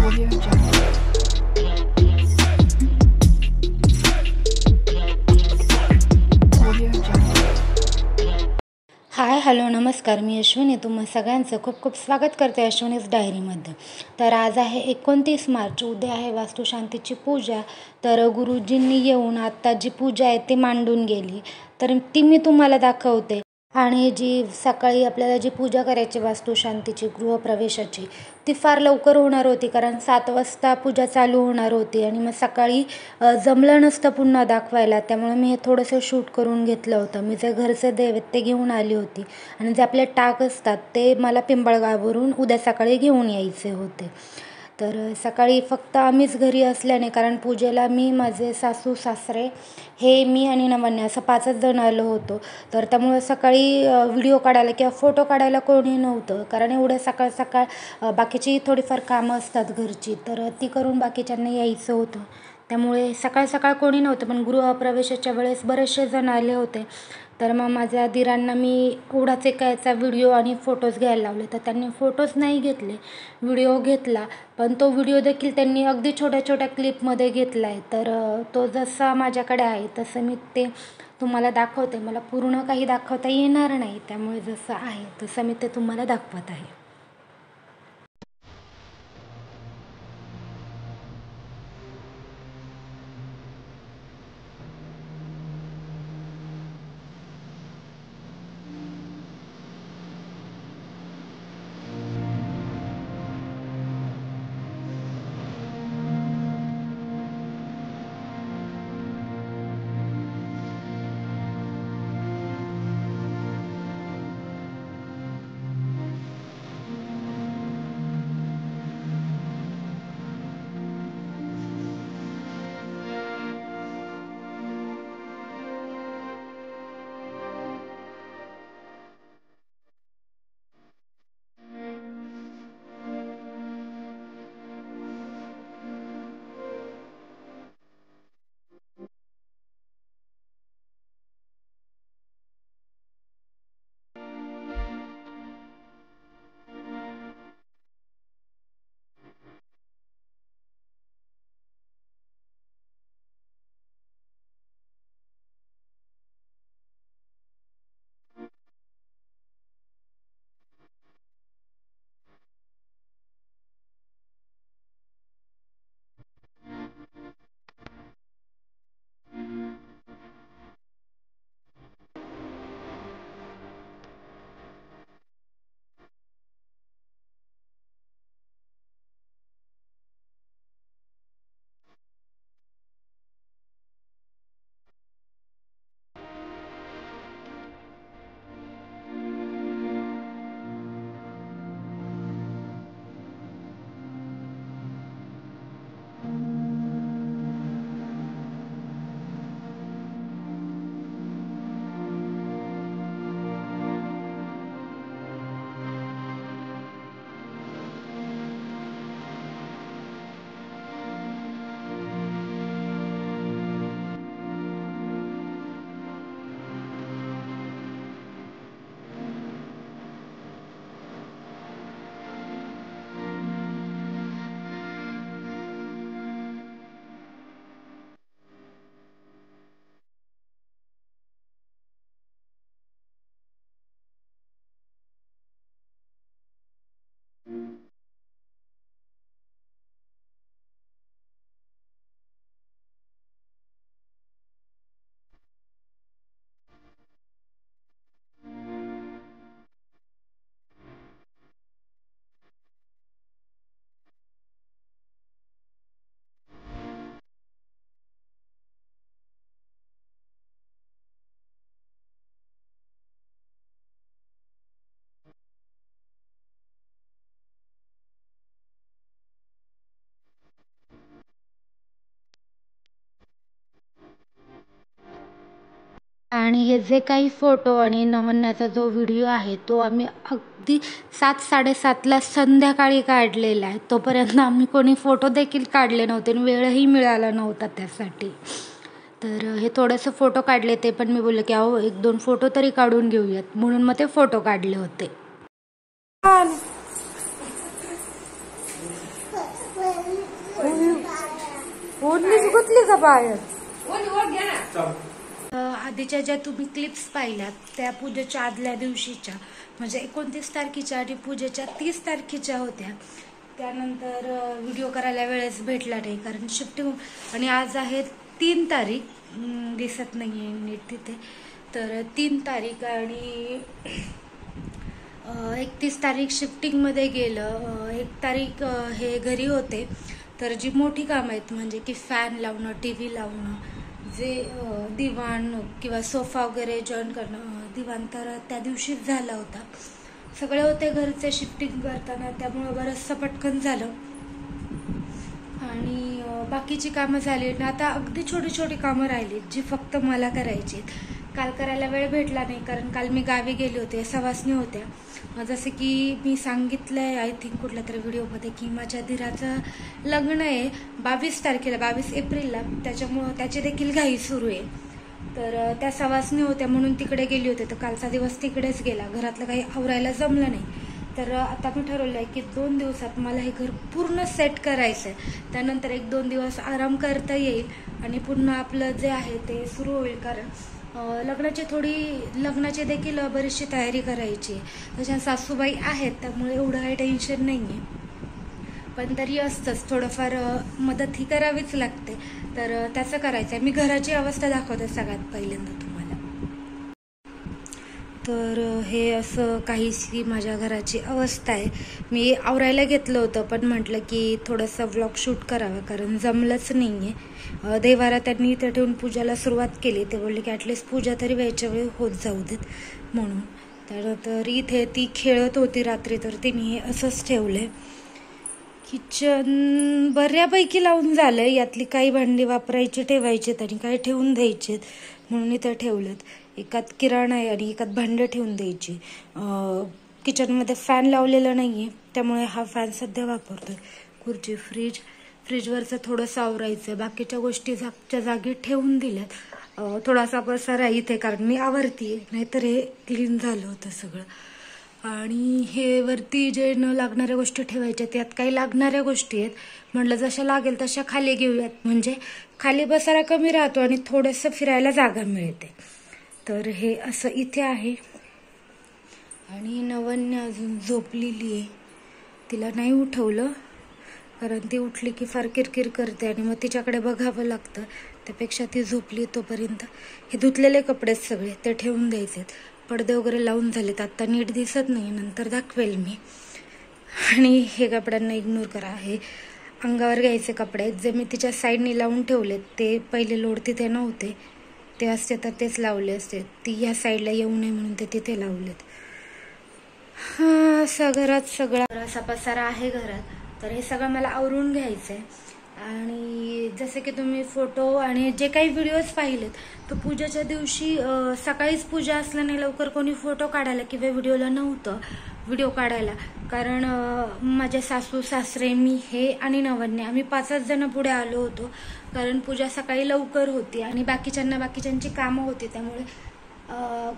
Audio Jungle. Audio Jungle. Hi hello नमस्कार, मी अश्विनी. तुम्हा सगळ्यांचं खूप खूप स्वागत करते अश्विनीज डायरीमध्ये. तर आज आहे 29 मार्च. उद्या आहे वास्तुशांतीची पूजा. तर गुरुजींनी येऊन आत्ता जी पूजा आहे ती मांडून गेली, तर ती मी तुम्हाला दाखवते. आणि जी सकाळी आपल्याला जी पूजा करायची वास्तुशांतीची गृहप्रवेशाची, ती फार लवकर होणार होती, कारण 7 वाजता पूजा चालू होणार होती. आणि मग सकाळी जमलं नसतं पुन्हा दाखवायला, त्यामुळे मी हे थोडंसं शूट करून घेतलं होतं. मी जे घरचे दैवत ते घेऊन आली होती, आणि जे आपले टाक असतात ते मला पिंपळगाववरून उद्या सकाळी घेऊन यायचे होते. तर सकाळी फक्त आम्हीच घरी असल्याने, कारण पूजेला मी, माझे सासू सासरे, हे, मी आणि नवन्या असं 5च जण आलो होतो. तर त्यामुळे सकाळी व्हिडिओ काढायला किंवा फोटो काढायला कोणी नव्हतं, कारण एवढं सकाळ सकाळ बाकीची थोडीफार कामं असतात घरची, तर ती करून बाकीच्यांना यायचं होतं. त्यामुळे सकाळ सकाळ कोणी नव्हतं. पण गृहप्रवेशाच्या वेळेस बरेचसे जण आले होते. तर मग माझ्या दिरांना मी एवढाच एकाचा व्हिडिओ आणि फोटोज घ्यायला लावले. तर त्यांनी फोटोज नाही घेतले, व्हिडिओ घेतला. पण तो व्हिडिओ देखील त्यांनी अगदी छोट्या छोट्या क्लिपमध्ये घेतला आहे. तर तो जसा माझ्याकडे आहे तसं मी ते तुम्हाला दाखवते. मला पूर्ण काही दाखवता येणार नाही, त्यामुळे जसं आहे तसं मी ते तुम्हाला दाखवत आहे. आणि हे जे काही फोटो आणि नवन्याचा जो व्हिडिओ आहे तो आम्ही अगदी 7-7:30ला संध्याकाळी काढलेला आहे. तोपर्यंत आम्ही कोणी फोटो देखील काढले नव्हते आणि वेळही मिळाला नव्हता त्यासाठी. तर हे थोडेसे फोटो काढले, ते पण मी बोलले की अहो 1-2 फोटो तरी काढून घेऊयात, म्हणून मग ते फोटो काढले होते. ओढणीच गुतली का बाहेर? आधीच्या ज्या तुम्ही क्लिप्स पाहिल्यात त्या पूजेच्या आदल्या दिवशीच्या म्हणजे 29 तारखेच्या आणि पूजेच्या 30 तारखेच्या होत्या. त्यानंतर व्हिडिओ करायला वेळच भेटला नाही कारण शिफ्टिंग. आणि आज आहे 3 तारीख, दिसत नाहीये नीट तिथे. तर 3 तारीख आणि 31 तारीख शिफ्टिंगमध्ये गेलं. 1 तारीख हे घरी होते. तर जी मोठी कामं आहेत म्हणजे की फॅन लावणं, TV लावणं, जे दिवाण किंवा सोफा वगैरे जॉईन करणं, दिवाण तर त्या दिवशीच झाला होता. सगळे होते घरचे शिफ्टिंग करताना, त्यामुळे बरंचसं पटकन झालं. आणि बाकीची कामं झाली. आता अगदी छोटी छोटी कामं राहिली जी फक्त मला करायची. काल करायला वेळ भेटला नाही कारण काल मी गावी गेले होते, सवासणी होत्या. जसं की मी सांगितलंय आय थिंक कुठल्या तरी व्हिडिओमध्ये की माझ्या धीराचं लग्न आहे 22 तारखेला, 22 एप्रिलला. त्याच्यामुळं त्याची देखील घाई सुरू आहे. तर त्या सवासणी होत्या म्हणून तिकडे गेली होते. तर कालचा दिवस तिकडेच गेला, घरातलं काही आवरायला जमलं नाही. तर आता मी ठरवलं आहे की 2 दिवसात मला हे घर पूर्ण सेट करायचं आहे. त्यानंतर 1-2 दिवस आराम करता येईल आणि पुन्हा आपलं जे आहे ते सुरू होईल. कारण लग्नाची देखील बरीचशी तयारी करायची. तशा सासूबाई आहेत त्यामुळे एवढं काही टेन्शन नाही आहे. पण तरी असतंच थोडंफार मदत ही करावीच लागते. तर त्याचं करायचं आहे. मी घराची अवस्था दाखवते सगळ्यात पहिल्यांदा तुम्हाला. तर हे असं काहीशी माझ्या घराची अवस्था आहे. मी आवरायला घेतलं होतं पण म्हटलं की थोडंसं व्लॉग शूट करावं कारण जमलंच नाही आहे. देवारा त्यांनी इथे ठेवून पूजाला सुरुवात केली. ते बोलले की ॲटलिस्ट पूजा तरी वेळच्या वेळी होत जाऊ देत म्हणून. तर इथे ती खेळत होती रात्री, तर तिने हे असंच ठेवलंय. किचन बऱ्यापैकी लावून झालंय. यातली काही भांडी वापरायची ठेवायचेत आणि काही ठेवून द्यायचेत म्हणून इथं ठेवलेत. एकात किराणा आहे आणि एकात भांडं ठेवून द्यायची. किचनमध्ये फॅन लावलेला नाही आहे त्यामुळे हा फॅन सध्या वापरतोय. खुर्ची, फ्रीजवरचं थोडंसं आवरायचं. बाकीच्या गोष्टी जागच्या जागी ठेवून दिल्यात. थोडासा पसारा इथे कारण मी आवरतीये, नाहीतर हे क्लीन झालं होतं सगळं. आणि हे वरती जे न लागणाऱ्या गोष्टी ठेवायच्या त्यात काही लागणाऱ्या गोष्टी आहेत. म्हटलं जशा लागेल तशा खाली घेऊयात म्हणजे खाली पसारा कमी राहतो आणि थोडंसं फिरायला जागा मिळते. तर हे असं इथे आहे. आणि नवन्य अजून झोपलेली आहे. तिला नाही उठवलं कारण ती उठली की फार किरकिर करते आणि मग तिच्याकडे बघावं लागतं. त्यापेक्षा ती झोपली तोपर्यंत हे धुतलेले कपडे सगळे ते ठेवून द्यायचेत. पडदे वगैरे लावून झालेत. आत्ता नीट दिसत नाही, नंतर दाखवेल मी. आणि हे कपड्यांना इग्नोर करा. हे अंगावर घ्यायचे कपडे आहेत जे मी तिच्या साईडने लावून ठेवलेत. ते पहिले लोड तिथे नव्हते, ते असते तर तेच लावले असते. ती ह्या साईडला येऊ नये म्हणून ते तिथे लावलेत. असा घरात सगळा असा पसारा आहे घरात. तर हे सगळं मला आवरून घ्यायचं आहे. आणि जसे की तुम्ही फोटो आणि जे काही व्हिडिओज पाहिलेत तर पूजेच्या दिवशी सकाळीच पूजा असल्याने लवकर कोणी फोटो काढायला किंवा व्हिडिओ काढायला. कारण माझे सासू सासरे, मी हे आणि नवन्य आम्ही 5च जण पुढे आलो होतो. कारण पूजा सकाळी लवकर होती आणि बाकीच्यांची कामं होती त्यामुळे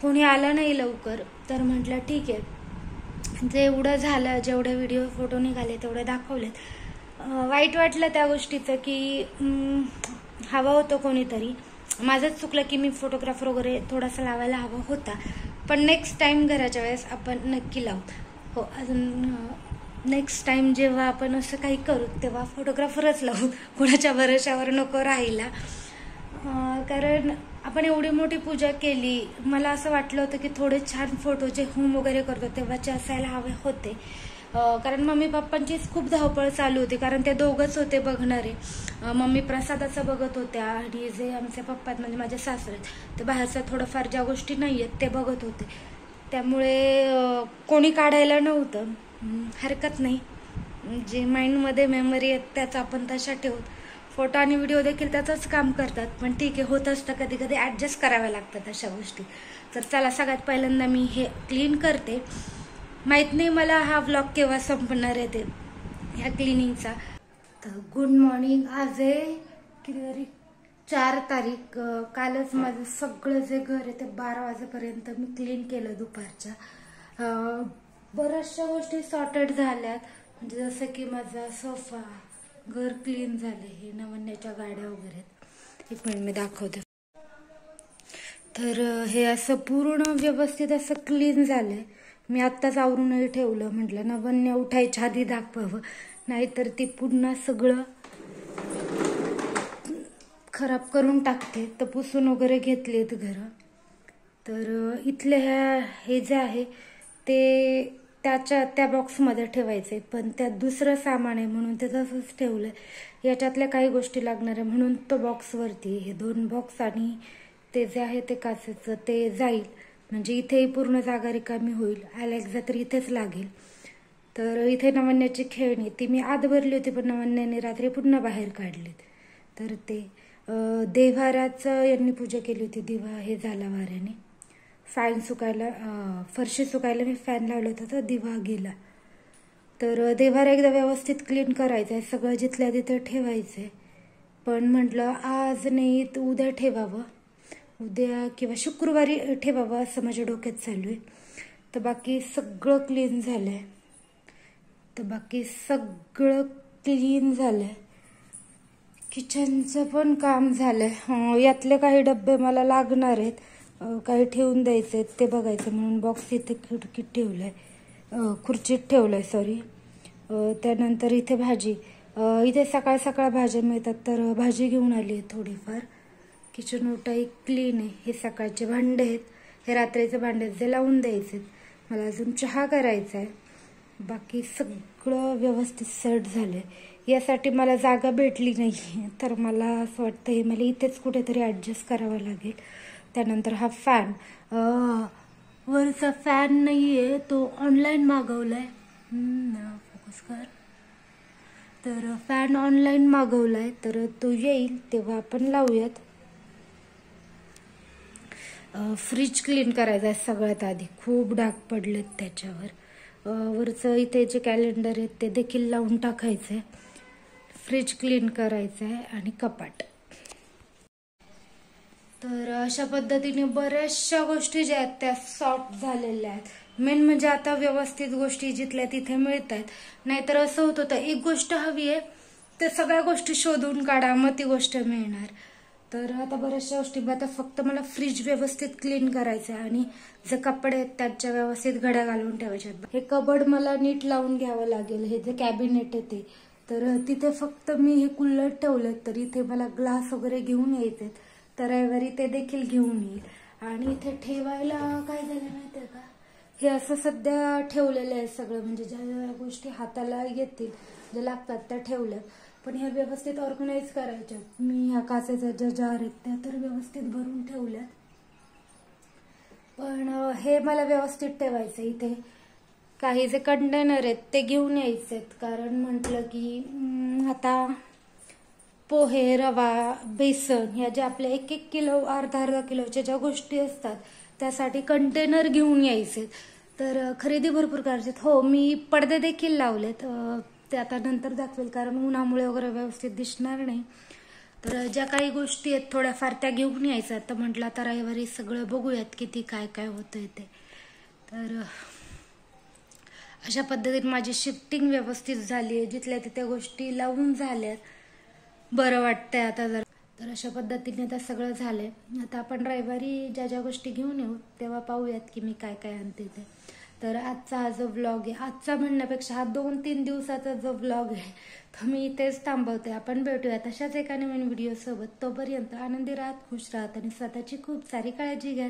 कोणी आलं नाही लवकर. तर म्हटलं ठीक आहे, जेवढं झालं, जेवढे व्हिडिओ फोटो निघाले तेवढे दाखवलेत. वाईट वाटलं त्या गोष्टीचं की हवं होतं कोणीतरी. माझंच चुकलं की मी फोटोग्राफर वगैरे थोडासा लावायला हवा होता. पण नेक्स्ट टाइम घराच्या वेळेस आपण नक्की लावू. हो, अजून नेक्स्ट टाइम जेव्हा आपण असं काही करू तेव्हा फोटोग्राफरच लावू, कोणाच्या भरोशावर नको राहिला. कारण आपण एवढी मोठी पूजा केली. मला असं वाटलं होतं की थोडे छान फोटो जे होम वगैरे करतो तेव्हाचे असायला हवे होते. कारण मम्मी पप्पांचीच खूप धावपळ चालू होती कारण ते दोघंच होते बघणारे. मम्मी प्रसादाचं बघत होत्या आणि जे आमचे पप्पा म्हणजे माझे सासरे ते बाहेरचं थोडंफार ज्या गोष्टी नाही आहेत ते बघत होते. त्यामुळे कोणी काढायला नव्हतं. हरकत नाही, जे माइंडमध्ये मेमरी आहेत त्याच आपण तशा ठेवत. फोटो आणि व्हिडिओ देखील त्याचंच काम करतात. पण ठीक आहे, होत असतं कधी कधी ॲडजस्ट कराव्या लागतात अशा गोष्टी. तर चला, सगळ्यात पहिल्यांदा मी हे क्लीन करते. माहीत नाही मला हा व्लॉग केव्हा संपणार आहे ते ह्या क्लिनिंगचा. तर गुड मॉर्निंग. आज आहे किती तारीख? 4 तारीख. कालच माझं सगळं जे घर आहे ते 12 वाजेपर्यंत मी क्लीन केलं दुपारच्या. बऱ्याचशा गोष्टी सॉर्टेड झाल्यात म्हणजे जसं की माझा सोफा, घर क्लीन झाले. हे नवन्याच्या गाड्या वगैरे आहेत. एक मिनिट मी दाखवते. तर हे असं पूर्ण व्यवस्थित असं क्लीन झालंय. मी आत्ताच आवरूनही ठेवलं. म्हटलं नवन्या उठायच्या आधी दाखवावं, नाहीतर ती पुन्हा सगळं खराब करून टाकते. तर पुसून वगैरे घेतलेत घरं. तर इथले हे जे आहे ते त्या बॉक्समध्ये ठेवायचे, पण त्यात दुसरं सामान आहे म्हणून ते तसंच ठेवलंय. याच्यातल्या काही गोष्टी लागणार आहे म्हणून तो बॉक्सवरती हे 2 बॉक्स आणि ते जे आहे ते काचेचं ते जाईल. म्हणजे इथेही पूर्ण जागा रिकामी होईल. अलेक्झा तर इथेच लागेल. तर इथे नवन्याची खेळणी ती मी आत भरली होती, पण नवन्याने रात्री पुन्हा बाहेर काढलीत. तर ते देव्हाऱ्याचं यांनी पूजा केली होती. दिवा हे झाला वाऱ्याने. फॅन सुकायला फरशी सुकायला मी फॅन लावला होता तर दिवा गेला. तर देव्हारा एकदा व्यवस्थित क्लीन करायचं आहे. सगळं जिथल्या तिथे ठेवायचं आहे. पण म्हटलं आज नाही तर उद्या ठेवावं. उद्या किंवा शुक्रवारी ठेवावं असं माझ्या डोक्यात चालू आहे. तर बाकी सगळं क्लीन झालंय. किचनचं पण काम झालंय. यातले काही डब्बे मला लागणार आहेत. काही ठेवून द्यायचे आहेत ते बघायचं म्हणून बॉक्स इथे खिडकीत ठेवलाय, खुर्चीत ठेवलाय सॉरी. त्यानंतर इथे भाजी, इथे सकाळ सकाळ भाज्या मिळतात तर भाजी घेऊन आली आहे थोडीफार. किचन ओटाही क्लीन आहे. हे सकाळचे भांडे आहेत, हे रात्रीचे भांडे आहेत जे लावून द्यायचे. मला अजून चहा करायचा आहे. बाकी सगळं व्यवस्थित सेट झालंय. यासाठी मला जागा भेटली नाही, तर मला असं वाटतं हे मला इथेच कुठेतरी ॲडजस्ट करावं लागेल. त्यानंतर हा फॅन, वरचा फॅन नाही आहे, तो ऑनलाईन मागवलाय. फोकस कर. तर फॅन ऑनलाईन मागवलाय, तर तो येईल तेव्हा आपण लावूयात. फ्रीज क्लीन करायचं आहे सगळ्यात आधी. खूप डाग पडलेत त्याच्यावर. वरचं इथे जे कॅलेंडर आहेत ते देखील लावून टाकायचं आहे. फ्रीज क्लीन करायचं आहे आणि कपाट. तर अशा पद्धतीने बऱ्याचशा गोष्टी ज्या आहेत त्या सॉर्ट झालेल्या आहेत. मेन म्हणजे आता व्यवस्थित गोष्टी जिथल्या तिथे मिळत आहेत. नाहीतर असं होत होतं एक गोष्ट हवी आहे तर सगळ्या गोष्टी शोधून काढा मग ती गोष्ट मिळणार. तर आता बऱ्याचशा गोष्टी, आता फक्त मला फ्रीज व्यवस्थित क्लीन करायचं आहे आणि जे कपडे आहेत त्यांच्या व्यवस्थित घड्या घालून ठेवायच्या. हे कबड मला नीट लावून घ्यावं लागेल. हे जे कॅबिनेट आहे ते, तर तिथे फक्त मी हे कुल्लर ठेवलेत, तर इथे मला ग्लास वगैरे घेऊन यायचे. तर रविवारी ते देखील घेऊन येईल. आणि इथे ठेवायला काय झालं माहितीये का, हे असं सध्या ठेवलेलं आहे सगळं. म्हणजे ज्या गोष्टी हाताला येतील ज्या लागतात त्या ठेवल्यात, पण ह्या व्यवस्थित ऑर्गनाईज करायच्या. मी ह्या काचेच्या ज्या जार आहेत त्या तर व्यवस्थित भरून ठेवल्यात, पण हे मला व्यवस्थित ठेवायचं. इथे काही जे कंटेनर आहेत ते घेऊन यायचे आहेत, कारण म्हटलं की आता पोहे, रवा, बेसन ह्या ज्या आपल्या 1-1 किलो अर्धा किलोच्या ज्या गोष्टी असतात त्यासाठी कंटेनर घेऊन यायचे. तर खरेदी भरपूर करायची. हो, मी पडदे देखील लावलेत, ते आता नंतर दाखवेल कारण उन्हामुळे वगैरे व्यवस्थित दिसणार नाही. तर ज्या काही गोष्टी आहेत थोड्याफार त्या घेऊन यायच्या. तर म्हटलं आता रविवारी सगळं बघूयात किती काय काय होतंय ते. तर अशा पद्धतीने माझी शिफ्टिंग व्यवस्थित झाली आहे. जिथल्या तिथल्या गोष्टी लावून झाल्यात, बरं वाटतंय आता जरा. तर अशा पद्धतीने आता सगळं झालंय. आता आपण रविवारी ज्या ज्या गोष्टी घेऊन येऊ तेव्हा पाहूयात की मी काय काय आणते ते. तर आजचा हा जो व्लॉग आहे, आजचा म्हणण्यापेक्षा हा 2-3 दिवसाचा जो व्लॉग आहे तो मी इथेच थांबवते. आपण भेटूयात अशाच एका नवीन व्हिडिओ सोबत. तोपर्यंत आनंदी राहत, खुश राहत आणि स्वतःची खूप सारी काळजी घ्या.